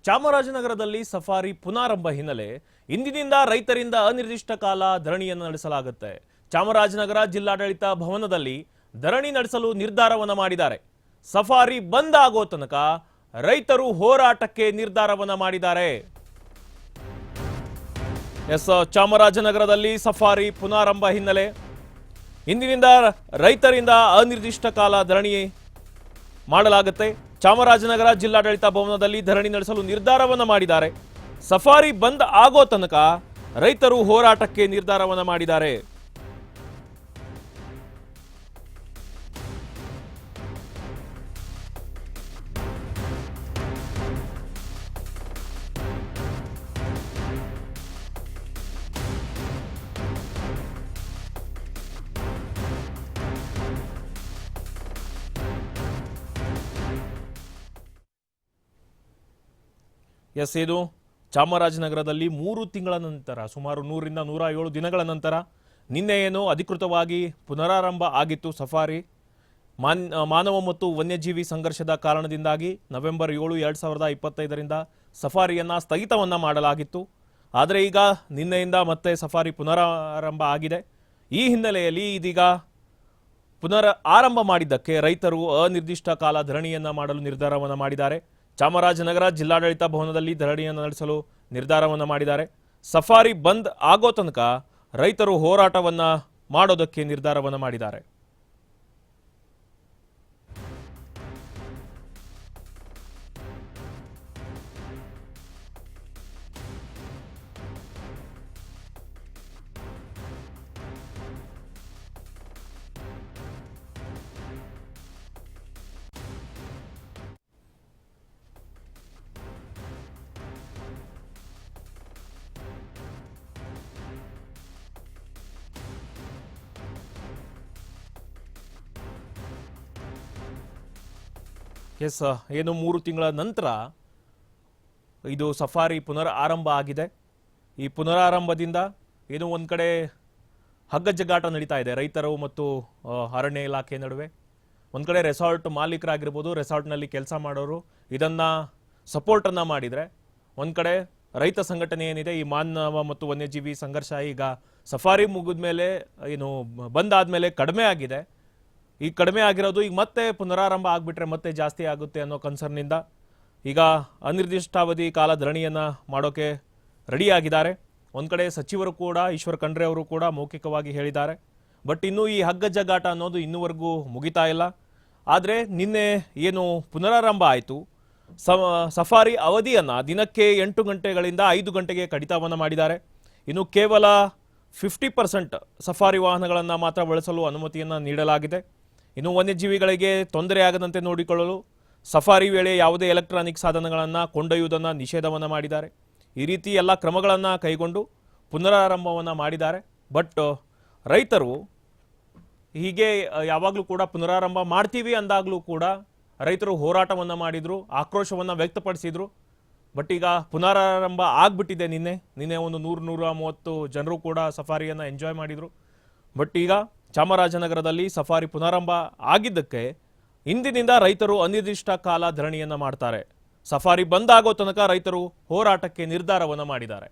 ಚಾಮರಾಜನಗರದಲ್ಲಿ ಸಫಾರಿ ಪುನಾರಂಭ ಹಿನ್ನೆಲೆ ಇಂದಿನಿಂದ ರೈತರಿಂದ ಅನಿರ್ದಿಷ್ಟ ಕಾಲ ಧರಣಿಯನ್ನು ನಡೆಸಲಾಗುತ್ತೆ. ಚಾಮರಾಜನಗರ ಜಿಲ್ಲಾಡಳಿತ ಭವನದಲ್ಲಿ ಧರಣಿ ನಡೆಸಲು ನಿರ್ಧಾರವನ್ನು ಮಾಡಿದ್ದಾರೆ. ಸಫಾರಿ ಬಂದ್ ಆಗೋ ತನಕ ರೈತರು ಹೋರಾಟಕ್ಕೆ ನಿರ್ಧಾರವನ್ನು ಮಾಡಿದ್ದಾರೆ. ಚಾಮರಾಜನಗರದಲ್ಲಿ ಸಫಾರಿ ಪುನಾರಂಭ ಹಿನ್ನೆಲೆ ಇಂದಿನಿಂದ ರೈತರಿಂದ ಅನಿರ್ದಿಷ್ಟ ಕಾಲ ಧರಣಿ ಮಾಡಲಾಗುತ್ತೆ. ಚಾಮರಾಜನಗರ ಜಿಲ್ಲಾಡಳಿತ ಭವನದಲ್ಲಿ ಧರಣಿ ನಡೆಸಲು ನಿರ್ಧಾರವನ್ನು ಮಾಡಿದ್ದಾರೆ. ಸಫಾರಿ ಬಂದ್ ಆಗೋ ತನಕ ರೈತರು ಹೋರಾಟಕ್ಕೆ ನಿರ್ಧಾರವನ್ನು ಮಾಡಿದ್ದಾರೆ. ಇದು ಚಾಮರಾಜನಗರದಲ್ಲಿ 3 ತಿಂಗಳ ನಂತರ ಸುಮಾರು 100ರಿಂದ 107 ದಿನಗಳ ನಂತರ ನಿನ್ನೆ ಏನು ಅಧಿಕೃತವಾಗಿ ಪುನರಾರಂಭ ಆಗಿತ್ತು ಸಫಾರಿ. ಮಾನವ ಮತ್ತು ವನ್ಯಜೀವಿ ಸಂಘರ್ಷದ ಕಾರಣದಿಂದಾಗಿ ನವೆಂಬರ್ 7, 2025ರಿಂದ ಸಫಾರಿಯನ್ನು ಸ್ಥಗಿತವನ್ನು ಮಾಡಲಾಗಿತ್ತು. ಆದರೆ ಈಗ ನಿನ್ನೆಯಿಂದ ಮತ್ತೆ ಸಫಾರಿ ಪುನರಾರಂಭ ಆಗಿದೆ. ಈ ಹಿನ್ನೆಲೆಯಲ್ಲಿ ಇದೀಗ ಆರಂಭ ಮಾಡಿದ್ದಕ್ಕೆ ರೈತರು ಅನಿರ್ದಿಷ್ಟ ಕಾಲ ಧರಣಿಯನ್ನು ಮಾಡಲು ನಿರ್ಧಾರವನ್ನು ಮಾಡಿದ್ದಾರೆ. ಚಾಮರಾಜನಗರ ಜಿಲ್ಲಾಡಳಿತ ಭವನದಲ್ಲಿ ಧರಣಿಯನ್ನು ನಡೆಸಲು ನಿರ್ಧಾರವನ್ನು ಮಾಡಿದ್ದಾರೆ. ಸಫಾರಿ ಬಂದ್ ಆಗೋ ತನಕ ರೈತರು ಹೋರಾಟವನ್ನು ಮಾಡೋದಕ್ಕೆ ನಿರ್ಧಾರವನ್ನು ಮಾಡಿದ್ದಾರೆ. ಏನು 3 ತಿಂಗಳ ನಂತರ ಇದು ಸಫಾರಿ ಆರಂಭ ಆಗಿದೆ. ಈ ಪುನರಾರಂಭದಿಂದ ಏನು ಒಂದು ಕಡೆ ಹಗ್ಗಜಗ್ಗಾಟ ನಡೀತಾ ಇದೆ ರೈತರು ಮತ್ತು ಅರಣ್ಯ ಇಲಾಖೆ ನಡುವೆ. ಒಂದು ಕಡೆ ರೆಸಾರ್ಟ್ ಮಾಲೀಕರಾಗಿರ್ಬೋದು, ರೆಸಾರ್ಟ್ನಲ್ಲಿ ಕೆಲಸ ಮಾಡೋರು ಇದನ್ನು ಸಪೋರ್ಟನ್ನು ಮಾಡಿದರೆ, ಒಂದು ಕಡೆ ರೈತ ಸಂಘಟನೆ ಏನಿದೆ ಈ ಮಾನವ ಮತ್ತು ವನ್ಯಜೀವಿ ಸಂಘರ್ಷ ಈಗ ಸಫಾರಿ ಮುಗಿದ ಮೇಲೆ ಏನು ಬಂದಾದಮೇಲೆ ಕಡಿಮೆ ಆಗಿದೆ. ಈ ಕಡಿಮೆ ಆಗಿರೋದು ಈಗ ಮತ್ತೆ ಪುನರಾರಂಭ ಆಗಿಬಿಟ್ರೆ ಮತ್ತೆ ಜಾಸ್ತಿ ಆಗುತ್ತೆ ಅನ್ನೋ ಕನ್ಸರ್ನಿಂದ ಈಗ ಅನಿರ್ದಿಷ್ಟಾವಧಿ ಕಾಲ ಧರಣಿಯನ್ನು ಮಾಡೋಕ್ಕೆ ರೆಡಿಯಾಗಿದ್ದಾರೆ. ಒಂದು ಕಡೆ ಸಚಿವರು ಕೂಡ ಈಶ್ವರ್ ಖಂಡ್ರೆ ಅವರು ಕೂಡ ಮೌಖಿಕವಾಗಿ ಹೇಳಿದ್ದಾರೆ. ಬಟ್ ಇನ್ನೂ ಈ ಹಗ್ಗಜಗ್ಗಾಟ ಅನ್ನೋದು ಇನ್ನೂವರೆಗೂ ಮುಗಿತಾ ಇಲ್ಲ. ಆದರೆ ನಿನ್ನೆ ಏನು ಪುನರಾರಂಭ ಆಯಿತು, ಸಫಾರಿ ಅವಧಿಯನ್ನು ದಿನಕ್ಕೆ 8 ಗಂಟೆಗಳಿಂದ 5 ಗಂಟೆಗೆ ಕಡಿತವನ್ನು ಮಾಡಿದ್ದಾರೆ. ಇನ್ನು ಕೇವಲ 50% ಸಫಾರಿ ವಾಹನಗಳನ್ನು ಮಾತ್ರ ಬಳಸಲು ಅನುಮತಿಯನ್ನು ನೀಡಲಾಗಿದೆ. ಇನ್ನು ವನ್ಯಜೀವಿಗಳಿಗೆ ತೊಂದರೆ ಆಗದಂತೆ ನೋಡಿಕೊಳ್ಳಲು ಸಫಾರಿ ವೇಳೆ ಯಾವುದೇ ಎಲೆಕ್ಟ್ರಾನಿಕ್ ಸಾಧನಗಳನ್ನು ಕೊಂಡೊಯ್ಯುವುದನ್ನು ನಿಷೇಧವನ್ನು ಮಾಡಿದ್ದಾರೆ. ಈ ರೀತಿ ಎಲ್ಲ ಕ್ರಮಗಳನ್ನು ಕೈಗೊಂಡು ಪುನರಾರಂಭವನ್ನು ಮಾಡಿದ್ದಾರೆ. ಬಟ್ ರೈತರು ಹೀಗೆ ಯಾವಾಗಲೂ ಕೂಡ ಪುನರಾರಂಭ ಮಾಡ್ತೀವಿ ಅಂದಾಗಲೂ ಕೂಡ ರೈತರು ಹೋರಾಟವನ್ನು ಮಾಡಿದರು, ಆಕ್ರೋಶವನ್ನು ವ್ಯಕ್ತಪಡಿಸಿದರು. ಬಟ್ ಈಗ ಪುನರಾರಂಭ ಆಗಿಬಿಟ್ಟಿದೆ. ನಿನ್ನೆ ಒಂದು 100-130 ಜನರು ಕೂಡ ಸಫಾರಿಯನ್ನು ಎಂಜಾಯ್ ಮಾಡಿದರು. ಬಟ್ ಈಗ ಚಾಮರಾಜನಗರದಲ್ಲಿ ಸಫಾರಿ ಪುನರಾರಂಭ ಆಗಿದ್ದಕ್ಕೆ ಇಂದಿನಿಂದ ರೈತರು ಅನಿರ್ದಿಷ್ಟ ಕಾಲ ಧರಣಿಯನ್ನು ಮಾಡ್ತಾರೆ. ಸಫಾರಿ ಬಂದ್ ಆಗೋ ತನಕ ರೈತರು ಹೋರಾಟಕ್ಕೆ ನಿರ್ಧಾರವನ್ನು ಮಾಡಿದ್ದಾರೆ.